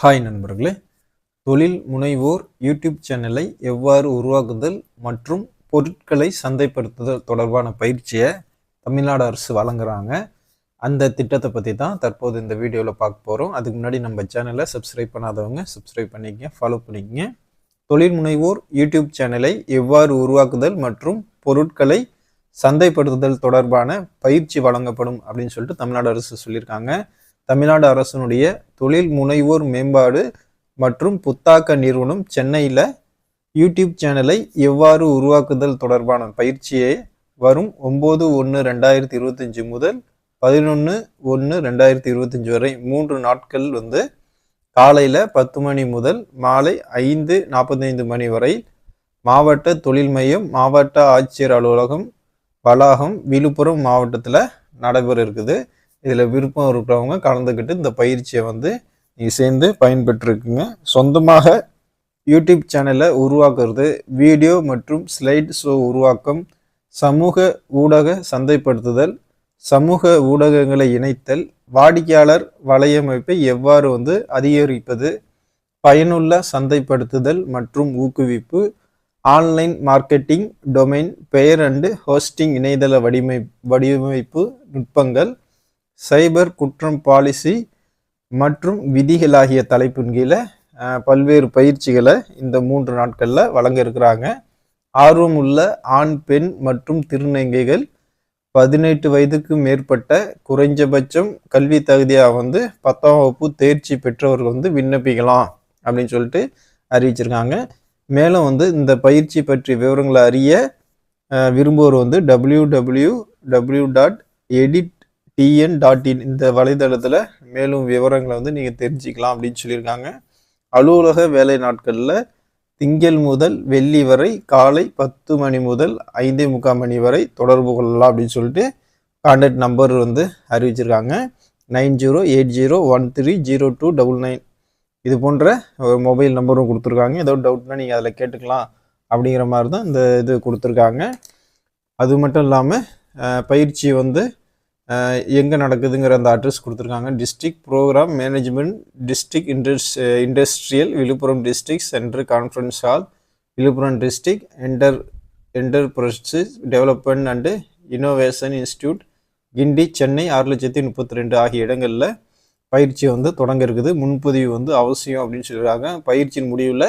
Hi நண்பர்களே, தொழில் முனைவோர் யூடியூப் சேனலை எவ்வாறு உருவாக்குதல் மற்றும் பொருட்களை சந்தைப்படுத்துதல் தொடர்பான பயிற்சியை தமிழ்நாடு அரசு வழங்குறாங்க. அந்த திட்டத்தை பற்றி தான் தற்போது இந்த வீடியோவில் பார்க்க போகிறோம். அதுக்கு முன்னாடி நம்ம சேனலை சப்ஸ்கிரைப் பண்ணாதவங்க சப்ஸ்கிரைப் பண்ணிக்கங்க, ஃபாலோ பண்ணிக்கங்க. தொழில் முனைவோர் யூடியூப் சேனலை எவ்வாறு உருவாக்குதல் மற்றும் பொருட்களை சந்தைப்படுத்துதல் தொடர்பான பயிற்சி வழங்கப்படும் அப்படின்னு சொல்லிட்டு தமிழ்நாடு அரசு சொல்லியிருக்காங்க. தமிழ்நாடு அரசினுடைய தொழில் முனைவோர் மேம்பாடு மற்றும் புத்தாக்க நிறுவனம் சென்னையில் யூடியூப் சேனலை எவ்வாறு உருவாக்குதல் தொடர்பான பயிற்சியை வரும் 9/1/2025 முதல் 11/1/2025 வரை 3 நாட்கள் காலையில் 10 மணி முதல் மாலை 5:45 மணி வரை மாவட்ட தொழில் மையம், மாவட்ட ஆட்சியர் அலுவலகம் வளாகம், விழுப்புரம் மாவட்டத்தில் நடைபெற இருக்குது. இதில் விருப்பம் இருக்கிறவங்க கலந்துக்கிட்டு இந்த பயிற்சியை நீங்கள் சேர்ந்து பயன்பெற்றிருக்குங்க. சொந்தமாக யூடியூப் சேனலை உருவாக்குறது, வீடியோ மற்றும் ஸ்லைட் ஷோ உருவாக்கம், சமூக ஊடக சந்தைப்படுத்துதல், சமூக ஊடகங்களை இணைத்தல், வாடிக்கையாளர் வலையமைப்பை எவ்வாறு அதிகரிப்பது, பயனுள்ள சந்தைப்படுத்துதல் மற்றும் ஊக்குவிப்பு, ஆன்லைன் மார்க்கெட்டிங், டொமைன் பெயர் அண்டு ஹோஸ்டிங், இணையதள வடிவமைப்பு நுட்பங்கள், சைபர் குற்றம் பாலிசி மற்றும் விதிகள் ஆகிய தலைப்பின் கீழே பல்வேறு பயிற்சிகளை இந்த 3 நாட்களில் வழங்க இருக்கிறாங்க. ஆர்வம் உள்ள ஆண், பெண் மற்றும் திருநங்கைகள் 18 வயதுக்கு மேற்பட்ட குறைஞ்சபட்சம் கல்வி தகுதியாக 10ஆம் வகுப்பு தேர்ச்சி பெற்றவர்கள் விண்ணப்பிக்கலாம் அப்படின்னு சொல்லிட்டு அறிவிச்சிருக்காங்க. மேலும் இந்த பயிற்சி பற்றிய விவரங்களை அறிய விரும்புவோர் www.edit.tn.in இந்த வலைதளத்தில் மேலும் விவரங்களை நீங்கள் தெரிஞ்சுக்கலாம் அப்படின்னு சொல்லியிருக்காங்க. அலுவலக வேலை நாட்களில் திங்கள் முதல் வெள்ளி வரை காலை 10 மணி முதல் 5:45 மணி வரை தொடர்பு கொள்ளலாம் அப்படின்னு சொல்லிட்டு கான்டாக்ட் நம்பர் அறிவிச்சிருக்காங்க. 9080130299 இது போன்ற ஒரு மொபைல் நம்பரும் கொடுத்துருக்காங்க. ஏதோ டவுட்னா நீங்கள் அதில் கேட்டுக்கலாம் அப்படிங்கிற மாதிரி தான் இந்த இது கொடுத்துருக்காங்க. அது மட்டும் இல்லாமல் பயிற்சி எங்கே நடக்குதுங்கிற அந்த அட்ரஸ் கொடுத்துருக்காங்க. District programme management, district industrial, Villupuram district central conference hall, Villupuram district enterprises development and innovation institute, Guindy, Chennai 6,32,000 ஆகிய இடங்களில் பயிற்சி தொடங்க இருக்குது. முன்பதிவு அவசியம் அப்படின்னு சொல்லிடுறாங்க. பயிற்சியின் முடிவில்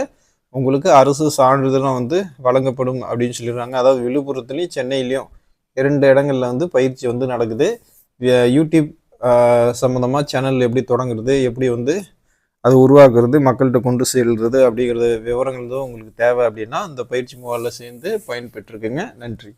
உங்களுக்கு அரசு சான்றிதழும் வழங்கப்படும் அப்படின்னு சொல்லிடுறாங்க. அதாவது விழுப்புரத்துலேயும் சென்னையிலையும் 2 இடங்களில் பயிற்சி நடக்குது. யூடியூப் சம்மந்தமாக சேனல் எப்படி தொடங்குறது, எப்படி அது உருவாக்குறது, மக்கள்கிட்ட கொண்டு செல்வது அப்படிங்கிறது விவரங்கள் தான் உங்களுக்கு தேவை அப்படின்னா இந்த பயிற்சி முகாமில் சேர்ந்து பயன்பெற்றுக்குங்க. நன்றி.